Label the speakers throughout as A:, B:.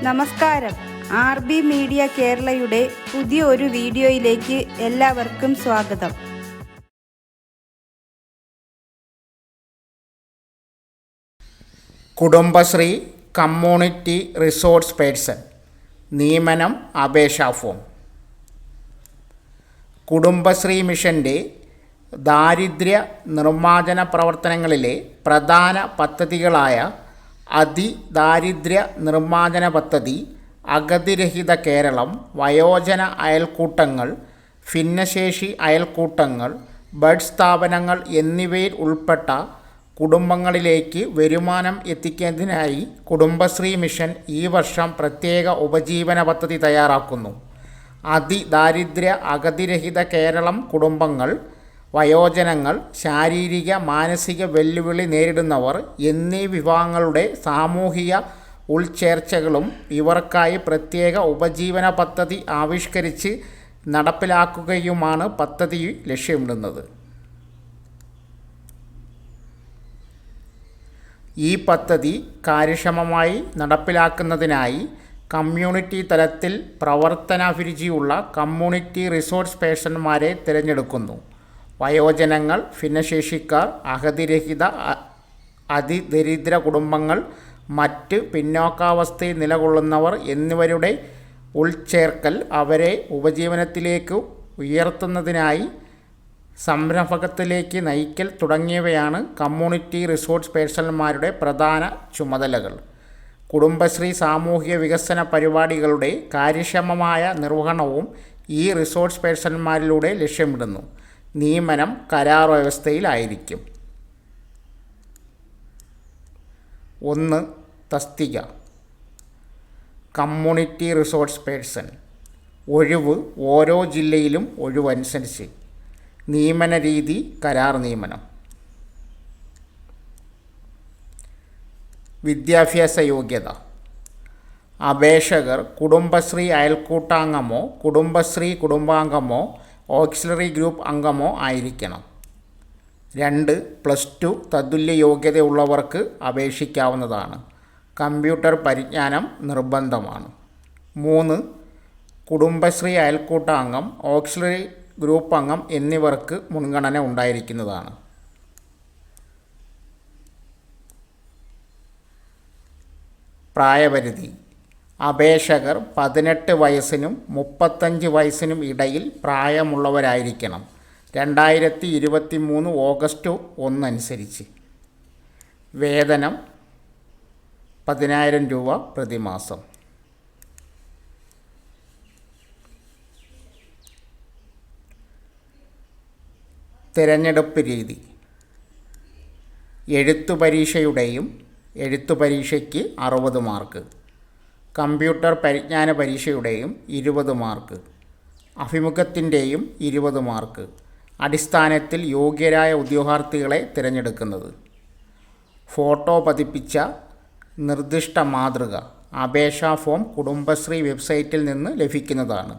A: നമസ്കാരം. RB media കേരളയുടെ പുതിയ ഒരു വീഡിയോയിലേക്ക് എല്ലാവർക്കും സ്വാഗതം.
B: കുടുംബശ്രീ കമ്മ്യൂണിറ്റി റിസോഴ്സ് പേഴ്സൺ നിയമനം അപേക്ഷാ ഫോം. കുടുംബശ്രീ മിഷൻ്റെ ദാരിദ്ര്യ നിർമ്മാർജ്ജന പ്രവർത്തനങ്ങളിലെ പ്രധാന പദ്ധതികളായ അതിദാരിദ്ര്യ നിർമ്മാർജ്ജന പദ്ധതി, അഗതിരഹിത കേരളം, വയോജന അയൽക്കൂട്ടങ്ങൾ, ഭിന്നശേഷി അയൽക്കൂട്ടങ്ങൾ, ബഡ് സ്ഥാപനങ്ങൾ എന്നിവയിൽ ഉൾപ്പെട്ട കുടുംബങ്ങളിലേക്ക് വരുമാനം എത്തിക്കുന്നതിനായി കുടുംബശ്രീ മിഷൻ ഈ വർഷം പ്രത്യേക ഉപജീവന പദ്ധതി തയ്യാറാക്കുന്നു. അതിദാരിദ്ര്യ അഗതിരഹിത കേരളം കുടുംബങ്ങൾ, വയോജനങ്ങൾ, ശാരീരിക മാനസിക വെല്ലുവിളി നേരിടുന്നവർ എന്നീ വിഭാഗങ്ങളുടെ സാമൂഹിക ഉൾച്ചേർച്ചകളും ഇവർക്കായി പ്രത്യേക ഉപജീവന പദ്ധതി ആവിഷ്കരിച്ച് നടപ്പിലാക്കുകയുമാണ് പദ്ധതി ലക്ഷ്യമിടുന്നത്. ഈ പദ്ധതി കാര്യക്ഷമമായി നടപ്പിലാക്കുന്നതിനായി കമ്മ്യൂണിറ്റി തലത്തിൽ പ്രവർത്തനാഭിരുചിയുള്ള കമ്മ്യൂണിറ്റി റിസോഴ്സ് പേഴ്സൺമാരെ തിരഞ്ഞെടുക്കുന്നു. വയോജനങ്ങൾ, ഭിന്നശേഷിക്കാർ, അഗതിരഹിത അതിദരിദ്ര കുടുംബങ്ങൾ, മറ്റ് പിന്നോക്കാവസ്ഥയിൽ നിലകൊള്ളുന്നവർ എന്നിവരുടെ ഉൾച്ചേർക്കൽ അവരെ ഉപജീവനത്തിലേക്ക് ഉയർത്തുന്നതിനായി സംരംഭകത്വത്തിലേക്ക് നയിക്കൽ തുടങ്ങിയവയാണ് കമ്മ്യൂണിറ്റി റിസോഴ്സ് പേഴ്സൺമാരുടെ പ്രധാന ചുമതലകൾ. കുടുംബശ്രീ സാമൂഹിക വികസന പരിപാടികളുടെ കാര്യക്ഷമമായ നിർവഹണവും ഈ റിസോഴ്സ് പേഴ്സൺമാരിലൂടെ ലക്ഷ്യമിടുന്നു. നിയമനം കരാർ വ്യവസ്ഥയിലായിരിക്കും. 1. തസ്തിക കമ്മ്യൂണിറ്റി റിസോഴ്സ് പേഴ്സൺ. ഒഴിവ് ഓരോ ജില്ലയിലും ഒഴിവനുസരിച്ച്. നിയമന രീതി കരാർ നിയമനം. വിദ്യാഭ്യാസ യോഗ്യത. അപേക്ഷകർ കുടുംബശ്രീ അയൽക്കൂട്ടാംഗമോ കുടുംബശ്രീ കുടുംബാംഗമോ ഓക്സിലറി ഗ്രൂപ്പ് അംഗമോ ആയിരിക്കണം. 2. +2 തത്തുല്യ യോഗ്യതയുള്ളവർക്ക് അപേക്ഷിക്കാവുന്നതാണ്. കമ്പ്യൂട്ടർ പരിജ്ഞാനം നിർബന്ധമാണ്. 3. കുടുംബശ്രീ അയൽക്കൂട്ടാംഗം, ഓക്സിലറി ഗ്രൂപ്പ് അംഗം എന്നിവർക്ക് മുൻഗണന ഉണ്ടായിരിക്കുന്നതാണ്. പ്രായപരിധി. അപേക്ഷകർ 18 വയസ്സിനും 35 വയസ്സിനും ഇടയിൽ പ്രായമുള്ളവരായിരിക്കണം. 2023 ഓഗസ്റ്റ് 1 അനുസരിച്ച്. വേതനം 10,000 രൂപ പ്രതിമാസം. തിരഞ്ഞെടുപ്പ് രീതി. എഴുത്തു പരീക്ഷയുടെയും എഴുത്തു പരീക്ഷയ്ക്ക് 60 മാർക്ക്, കമ്പ്യൂട്ടർ പരിജ്ഞാന പരീക്ഷയുടെയും 20 മാർക്ക്, അഭിമുഖത്തിൻ്റെയും 20 മാർക്ക് അടിസ്ഥാനത്തിൽ യോഗ്യരായ ഉദ്യോഗാർത്ഥികളെ തിരഞ്ഞെടുക്കുന്നത്. ഫോട്ടോ പതിപ്പിച്ച നിർദ്ദിഷ്ട മാതൃക അപേക്ഷാ ഫോം കുടുംബശ്രീ വെബ്സൈറ്റിൽ നിന്ന് ലഭിക്കുന്നതാണ്.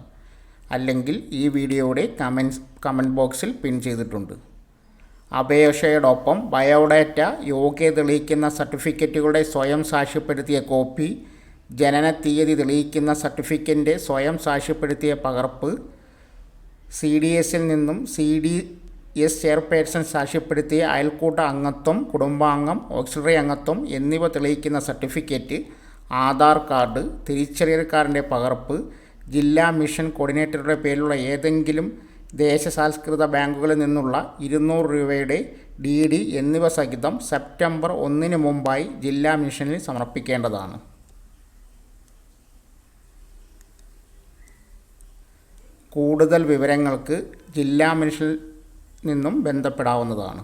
B: അല്ലെങ്കിൽ ഈ വീഡിയോയുടെ കമൻറ്റ് ബോക്സിൽ പിൻ ചെയ്തിട്ടുണ്ട്. അപേക്ഷയോടൊപ്പം ബയോഡാറ്റ, യോഗ്യത തെളിയിക്കുന്ന സർട്ടിഫിക്കറ്റുകളുടെ സ്വയം സാക്ഷ്യപ്പെടുത്തിയ കോപ്പി, ജനന തീയതി തെളിയിക്കുന്ന സർട്ടിഫിക്കറ്റിൻ്റെ സ്വയം സാക്ഷ്യപ്പെടുത്തിയ പകർപ്പ്, CDSൽ നിന്നും CDS ചെയർപേഴ്സൺ സാക്ഷ്യപ്പെടുത്തിയ അയൽക്കൂട്ട അംഗത്വം, കുടുംബാംഗം, ഓക്സിലറി അംഗത്വം എന്നിവ തെളിയിക്കുന്ന സർട്ടിഫിക്കറ്റ്, ആധാർ കാർഡ്, തിരിച്ചറിയൽ കാർഡിൻ്റെ പകർപ്പ്, ജില്ലാ മിഷൻ കോർഡിനേറ്ററുടെ പേരിലുള്ള ഏതെങ്കിലും ദേശസാൽകൃത ബാങ്കുകളിൽ നിന്നുള്ള 200 രൂപയുടെ DD എന്നിവ സഹിതം സെപ്റ്റംബർ 1 മുമ്പായി ജില്ലാ മിഷനിൽ സമർപ്പിക്കേണ്ടതാണ്. കൂടുതൽ വിവരങ്ങൾക്ക് ജില്ലാ മിഷനിൽ നിന്നും ബന്ധപ്പെടാവുന്നതാണ്.